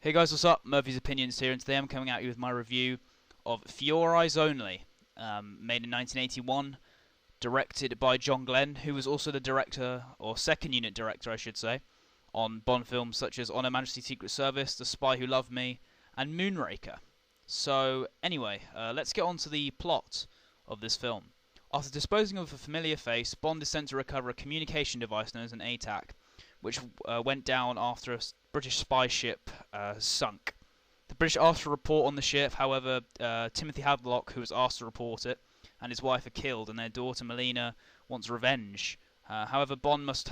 Hey guys, what's up? Murphy's Opinions here, and today I'm coming at you with my review of For Your Eyes Only, made in 1981, directed by John Glenn, who was also the director, or second unit director I should say, on Bond films such as On Her Majesty's Secret Service, The Spy Who Loved Me, and Moonraker. So anyway, let's get on to the plot of this film. After disposing of a familiar face, Bond is sent to recover a communication device known as an ATAC, which went down after a British spy ship sunk. The British asked for a report on the ship, however, Timothy Hadlock, who was asked to report it, and his wife are killed, and their daughter Melina wants revenge. However, Bond must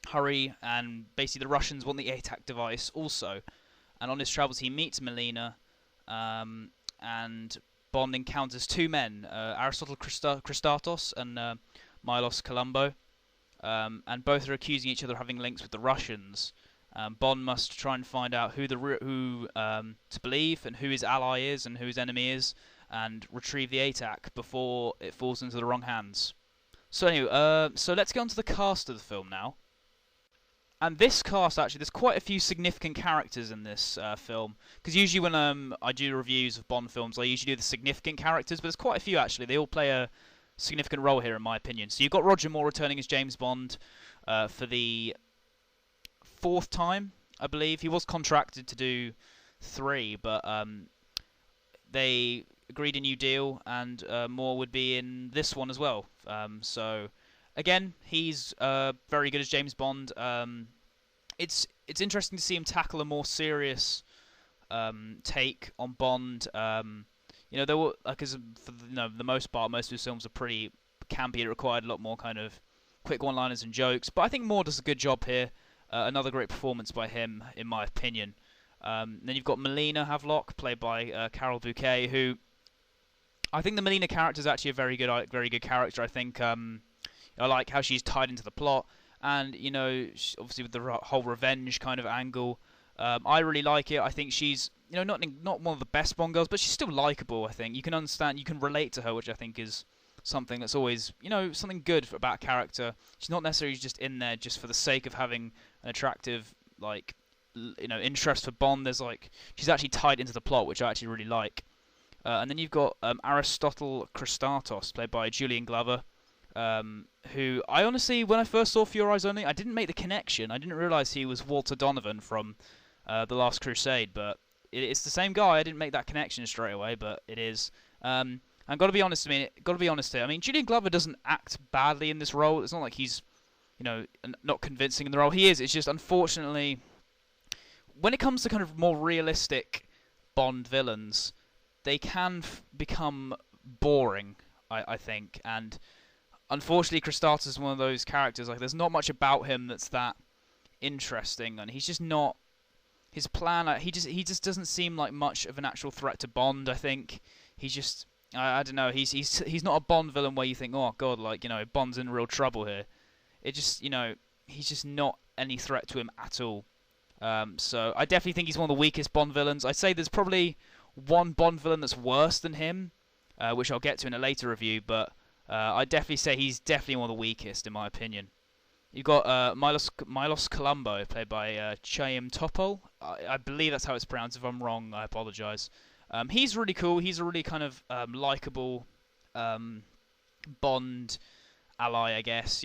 hurry, and basically the Russians want the ATAC device also. And on his travels he meets Melina, and Bond encounters two men, Aristotle Christatos and Milos Colombo. And both are accusing each other of having links with the Russians. Bond must try and find out who to believe and who his ally is and who his enemy is, and retrieve the ATAC before it falls into the wrong hands. So anyway, so let's get on to the cast of the film now. And this cast, actually, there's quite a few significant characters in this film. Because usually when I do reviews of Bond films, I usually do the significant characters, but there's quite a few actually. They all play a significant role here, in my opinion. So you've got Roger Moore returning as James Bond for the fourth time, I believe. He was contracted to do 3, but they agreed a new deal, and Moore would be in this one as well. So again, he's very good as James Bond. It's interesting to see him tackle a more serious take on Bond. There were, because for the most part, most of his films are pretty campy. It required a lot more kind of quick one-liners and jokes. But I think Moore does a good job here. Another great performance by him, in my opinion. Then you've got Melina Havelock, played by Carol Bouquet, who I think the Melina character is actually a very good character. I think I like how she's tied into the plot, and obviously with the whole revenge kind of angle. I really like it. I think she's not one of the best Bond girls, but she's still likable. I think you can understand, you can relate to her, which I think is something that's always something good about character. She's not necessarily just in there just for the sake of having an attractive interest for Bond. There's she's actually tied into the plot, which I actually really like. And then you've got Aristotle Christatos, played by Julian Glover, who I honestly, when I first saw For Your Eyes Only, I didn't make the connection. I didn't realise he was Walter Donovan from The Last Crusade, but it's the same guy. I didn't make that connection straight away, but it is. And gotta be honest here. I mean, Julian Glover doesn't act badly in this role. It's not like he's, not convincing in the role. He is. It's just, unfortunately, when it comes to kind of more realistic Bond villains, they can become boring, I think. And unfortunately, Christatos is one of those characters. There's not much about him that's that interesting, and he's just not. His plan, he just doesn't seem like much of an actual threat to Bond. I think he's just. I don't know. He's not a Bond villain where you think, oh god, Bond's in real trouble here. It just, he's just not any threat to him at all. So I definitely think he's one of the weakest Bond villains. I'd say there's probably one Bond villain that's worse than him, which I'll get to in a later review. But I'd definitely say he's definitely one of the weakest, in my opinion. You've got Milos Colombo, played by Chaim Topol. I believe that's how it's pronounced. If I'm wrong, I apologise. He's really cool. He's a really kind of likable Bond ally, I guess.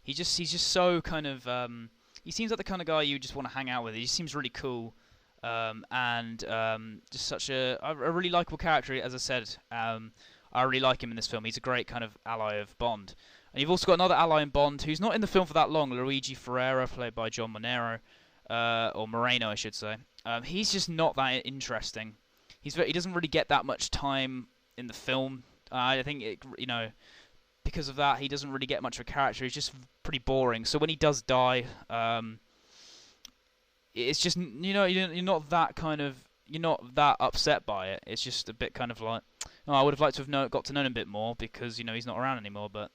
He's just so kind of. He seems like the kind of guy you just want to hang out with. He just seems really cool, and just such a really likable character. As I said, I really like him in this film. He's a great kind of ally of Bond. And you've also got another ally in Bond who's not in the film for that long, Luigi Ferreira, played by John Monero, or Moreno, I should say. He's just not that interesting. He doesn't really get that much time in the film. I think because of that, he doesn't really get much of a character. He's just pretty boring. So when he does die, it's just you're not that upset by it. It's just a bit kind of like, oh, I would have liked to have got to know him a bit more because he's not around anymore. But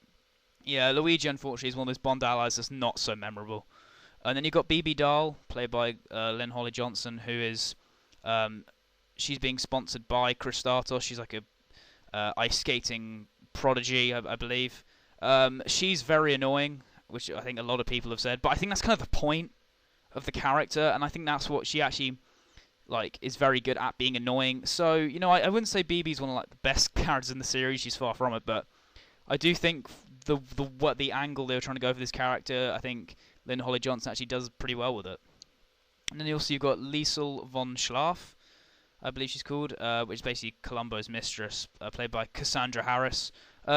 yeah, Luigi unfortunately is one of those Bond allies that's not so memorable. And then you've got Bibi Dahl, played by Lynn Holly Johnson, who is she's being sponsored by Christatos. She's like a ice skating prodigy, I believe. She's very annoying, which I think a lot of people have said, but I think that's kind of the point. of the character, and I think that's what she actually like is very good at, being annoying. So I wouldn't say BB's one of like the best characters in the series. She's far from it, but I do think the angle they were trying to go for this character, I think Lynn Holly Johnson actually does pretty well with it. And then also you've got Liesel von Schlaf, I believe she's called, which is basically Columbo's mistress, played by Cassandra Harris.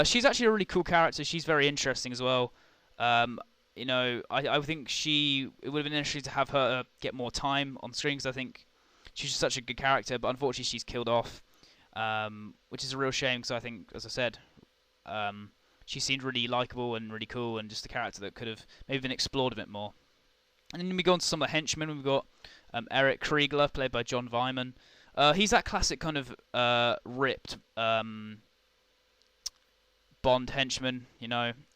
She's actually a really cool character. She's very interesting as well. I think it would have been interesting to have her get more time on screen, because I think she's just such a good character, but unfortunately she's killed off, which is a real shame, because I think, as I said, she seemed really likable and really cool, and just a character that could have maybe been explored a bit more. And then we go on to some of the henchmen. We've got Eric Kriegler, played by John Vyman. He's that classic kind of ripped Bond henchman,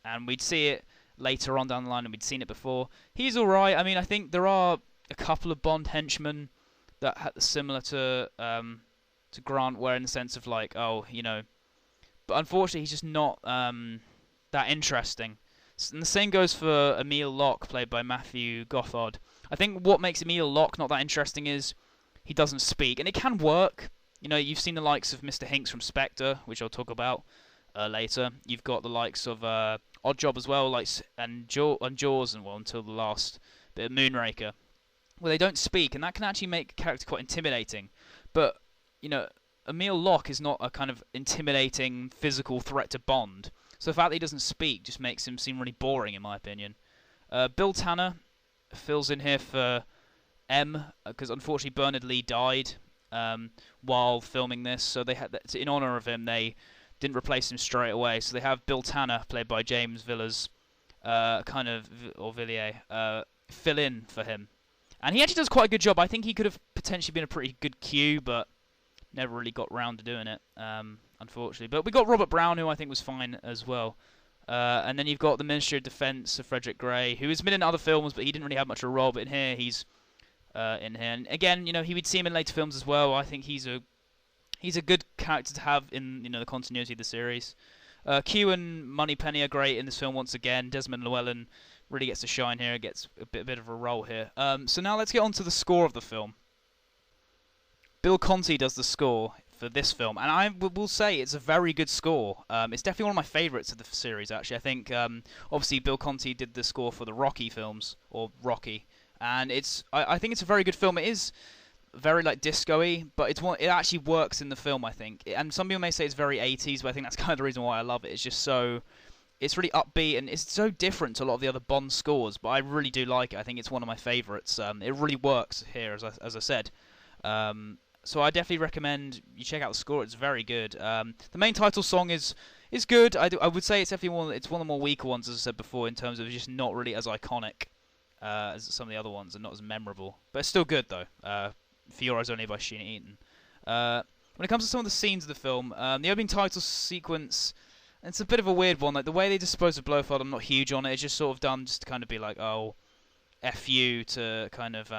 and we'd see it later on down the line, and we'd seen it before. He's alright. I mean, I think there are a couple of Bond henchmen that similar to Grant, where in the sense of like, but unfortunately he's just not that interesting. And the same goes for Emil Locke, played by Matthew Gothard. I think what makes Emil Locke not that interesting is he doesn't speak, and it can work. You've seen the likes of Mr. Hinks from Spectre, which I'll talk about later. You've got the likes of Oddjob as well, and Jaws, and until the last bit of Moonraker, where they don't speak, and that can actually make a character quite intimidating. But Emil Locke is not a kind of intimidating physical threat to Bond. So the fact that he doesn't speak just makes him seem really boring, in my opinion. Bill Tanner fills in here for M, because unfortunately Bernard Lee died while filming this. So they had, in honor of him, they didn't replace him straight away. So they have Bill Tanner, played by James Villiers, Villiers, fill in for him. And he actually does quite a good job. I think he could have potentially been a pretty good Q, but never really got round to doing it, unfortunately. But we got Robert Brown, who I think was fine as well. And then you've got the Ministry of Defence of Frederick Gray, who has been in other films, but he didn't really have much of a role. But in here, he's in here. And again, he would see him in later films as well. I think he's a good character to have in the continuity of the series. Q and Moneypenny are great in this film once again. Desmond Llewellyn really gets to shine here, gets a bit of a role here. So now let's get on to the score of the film. Bill Conti does the score for this film, and I will say it's a very good score. It's definitely one of my favourites of the series, actually. I think, obviously, Bill Conti did the score for the Rocky films, or Rocky, and I think it's a very good film. It is very like disco-y, but it actually works in the film, I think. And some people may say it's very 80s, but I think that's kind of the reason why I love it. It's just it's really upbeat, and it's so different to a lot of the other Bond scores, but I really do like it. I think it's one of my favourites. It really works here, as I said. So I definitely recommend you check out the score. It's very good. The main title song is good. I would say it's definitely one of the more weaker ones, as I said before, in terms of just not really as iconic as some of the other ones, and not as memorable. But it's still good though. For Your Eyes Only by Sheena Eaton. When it comes to some of the scenes of the film, the opening title sequence, it's a bit of a weird one. Like the way they dispose of Blofeld, I'm not huge on it. It's just sort of done just to kind of be like, oh, F you, to kind of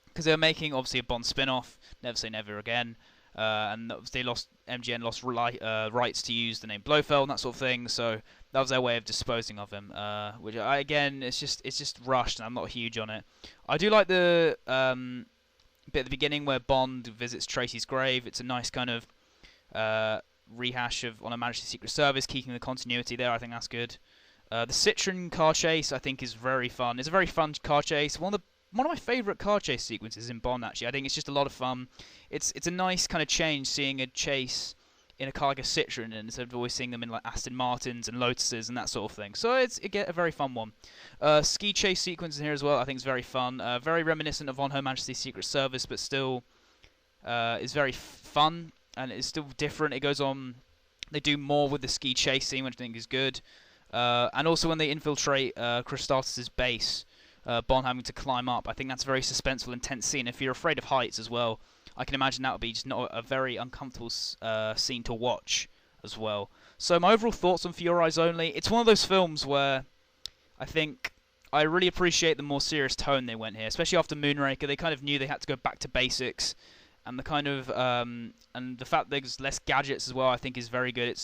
because they were making obviously a Bond spin-off, Never Say Never Again, and MGM lost rights to use the name Blofeld and that sort of thing. So that was their way of disposing of him. Which again, it's just rushed, and I'm not huge on it. I do like the bit at the beginning where Bond visits Tracy's grave. It's a nice kind of rehash of On Her Majesty's Secret Service, keeping the continuity there. I think that's good. The Citroen car chase, I think, is very fun. It's a very fun car chase. One of my favourite car chase sequences in Bond, actually. I think it's just a lot of fun. It's a nice kind of change, seeing a chase in a car like a Citroen, instead of always seeing them in like Aston Martins and Lotuses and that sort of thing. So it's a very fun one. Ski chase sequence in here as well, I think is very fun. Very reminiscent of On Her Majesty's Secret Service, but still is very fun, and it's still different. It goes on. They do more with the ski chase scene, which I think is good. And also when they infiltrate Kristatos' base, Bond having to climb up. I think that's a very suspenseful, intense scene. If you're afraid of heights as well, I can imagine that would be just not a very uncomfortable scene to watch as well. So my overall thoughts on For Your Eyes Only, it's one of those films where I think I really appreciate the more serious tone they went here, especially after Moonraker. They kind of knew they had to go back to basics, and the kind of and the fact there's less gadgets as well, I think, is very good.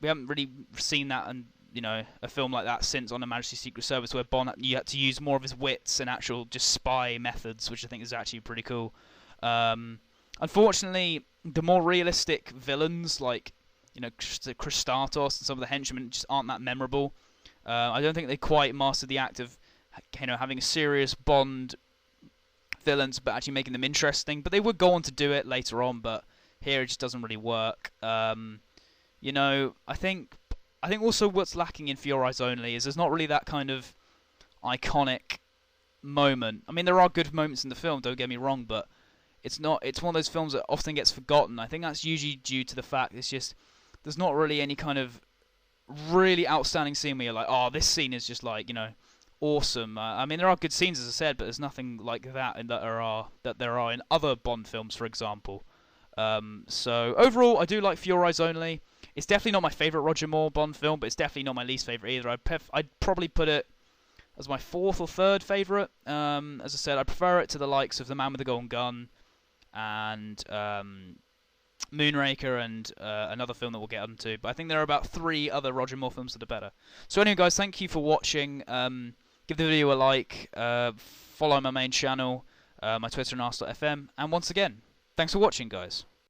We haven't really seen that and a film like that since on Her Majesty's Secret Service, where Bond you had to use more of his wits and actual just spy methods, which I think is actually pretty cool. Unfortunately, the more realistic villains like Kristatos and some of the henchmen just aren't that memorable. I don't think they quite mastered the act of having a serious Bond villains, but actually making them interesting. But they would go on to do it later on, but here it just doesn't really work. I think also what's lacking in For Your Eyes Only is there's not really that kind of iconic moment. I mean, there are good moments in the film, don't get me wrong, but it's one of those films that often gets forgotten. I think that's usually due to the fact there's not really any kind of really outstanding scene where you're like, oh, this scene is just like, awesome. I mean, there are good scenes, as I said, but there's nothing like that that there are in other Bond films, for example. So overall, I do like For Your Eyes Only. It's definitely not my favourite Roger Moore Bond film, but it's definitely not my least favourite either. I'd probably put it as my fourth or third favourite. As I said, I prefer it to the likes of The Man with the Golden Gun and Moonraker and another film that we'll get onto. But I think there are about 3 other Roger Moore films that are better. So anyway, guys, thank you for watching. Give the video a like. Follow my main channel, my Twitter and Arse.fm. And once again, thanks for watching, guys.